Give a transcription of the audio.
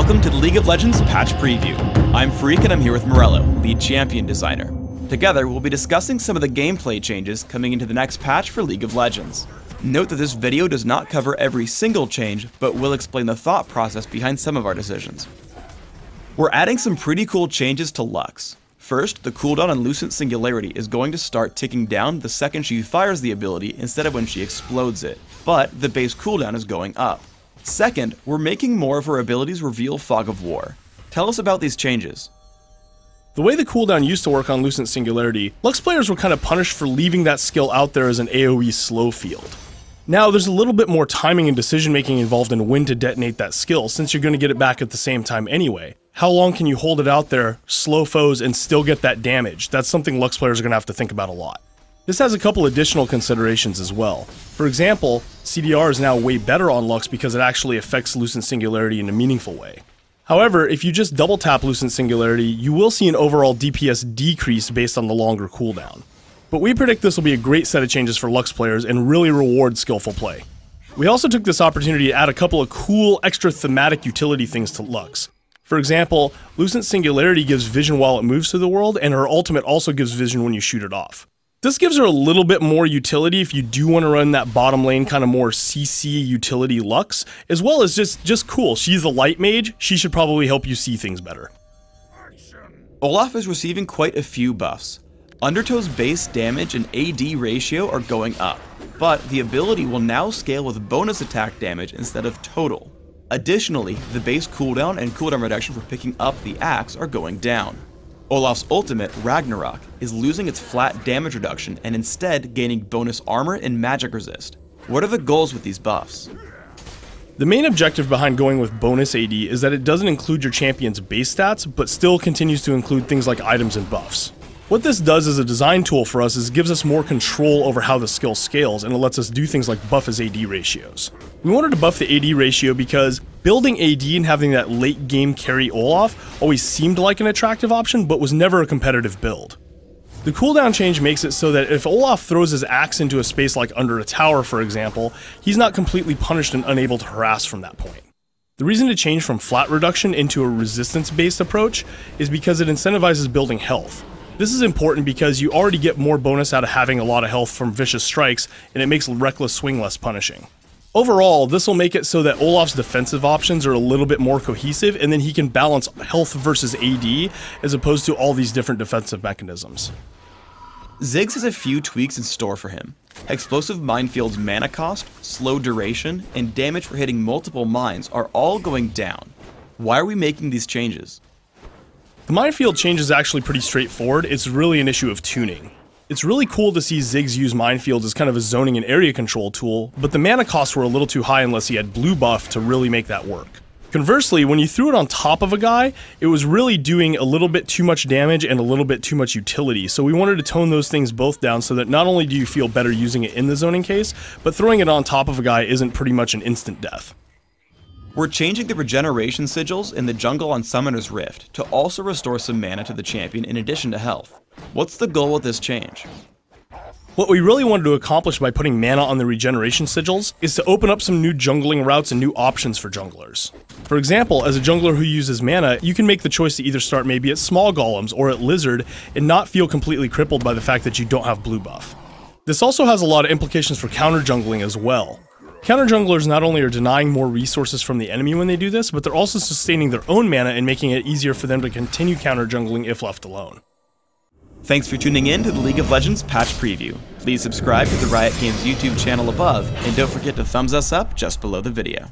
Welcome to the League of Legends Patch Preview. I'm Freak and I'm here with Morello, lead champion designer. Together, we'll be discussing some of the gameplay changes coming into the next patch for League of Legends. Note that this video does not cover every single change, but will explain the thought process behind some of our decisions. We're adding some pretty cool changes to Lux. First, the cooldown on Lucent Singularity is going to start ticking down the second she fires the ability instead of when she explodes it, but the base cooldown is going up. Second, we're making more of her abilities reveal Fog of War. Tell us about these changes. The way the cooldown used to work on Lucent Singularity, Lux players were kind of punished for leaving that skill out there as an AoE slow field. Now there's a little bit more timing and decision making involved in when to detonate that skill, since you're going to get it back at the same time anyway. How long can you hold it out there, slow foes, and still get that damage? That's something Lux players are going to have to think about a lot. This has a couple additional considerations as well. For example, CDR is now way better on Lux because it actually affects Lucent Singularity in a meaningful way. However, if you just double tap Lucent Singularity, you will see an overall DPS decrease based on the longer cooldown. But we predict this will be a great set of changes for Lux players and really reward skillful play. We also took this opportunity to add a couple of cool extra thematic utility things to Lux. For example, Lucent Singularity gives vision while it moves through the world, and her ultimate also gives vision when you shoot it off. This gives her a little bit more utility if you do want to run that bottom lane kind of more CC utility Lux, as well as just cool. She's a light mage, she should probably help you see things better. Olaf is receiving quite a few buffs. Undertow's base damage and AD ratio are going up, but the ability will now scale with bonus attack damage instead of total. Additionally, the base cooldown and cooldown reduction for picking up the axe are going down. Olaf's ultimate, Ragnarok, is losing its flat damage reduction and instead gaining bonus armor and magic resist. What are the goals with these buffs? The main objective behind going with bonus AD is that it doesn't include your champion's base stats, but still continues to include things like items and buffs. What this does as a design tool for us is it gives us more control over how the skill scales, and it lets us do things like buff as AD ratios. We wanted to buff the AD ratio because building AD and having that late game carry Olaf always seemed like an attractive option, but was never a competitive build. The cooldown change makes it so that if Olaf throws his axe into a space like under a tower, for example, he's not completely punished and unable to harass from that point. The reason to change from flat reduction into a resistance-based approach is because it incentivizes building health. This is important because you already get more bonus out of having a lot of health from vicious strikes, and it makes Reckless Swing less punishing. Overall, this will make it so that Olaf's defensive options are a little bit more cohesive, and then he can balance health versus AD as opposed to all these different defensive mechanisms. Ziggs has a few tweaks in store for him. Explosive Minefield's mana cost, slow duration, and damage for hitting multiple mines are all going down. Why are we making these changes? The Minefield change is actually pretty straightforward. It's really an issue of tuning. It's really cool to see Ziggs use Minefield as kind of a zoning and area control tool, but the mana costs were a little too high unless he had blue buff to really make that work. Conversely, when you threw it on top of a guy, it was really doing a little bit too much damage and a little bit too much utility, so we wanted to tone those things both down so that not only do you feel better using it in the zoning case, but throwing it on top of a guy isn't pretty much an instant death. We're changing the regeneration sigils in the jungle on Summoner's Rift to also restore some mana to the champion in addition to health. What's the goal with this change? What we really wanted to accomplish by putting mana on the regeneration sigils is to open up some new jungling routes and new options for junglers. For example, as a jungler who uses mana, you can make the choice to either start maybe at small golems or at lizard and not feel completely crippled by the fact that you don't have blue buff. This also has a lot of implications for counter jungling as well. Counter junglers not only are denying more resources from the enemy when they do this, but they're also sustaining their own mana and making it easier for them to continue counter jungling if left alone. Thanks for tuning in to the League of Legends Patch Preview. Please subscribe to the Riot Games YouTube channel above, and don't forget to thumbs us up just below the video.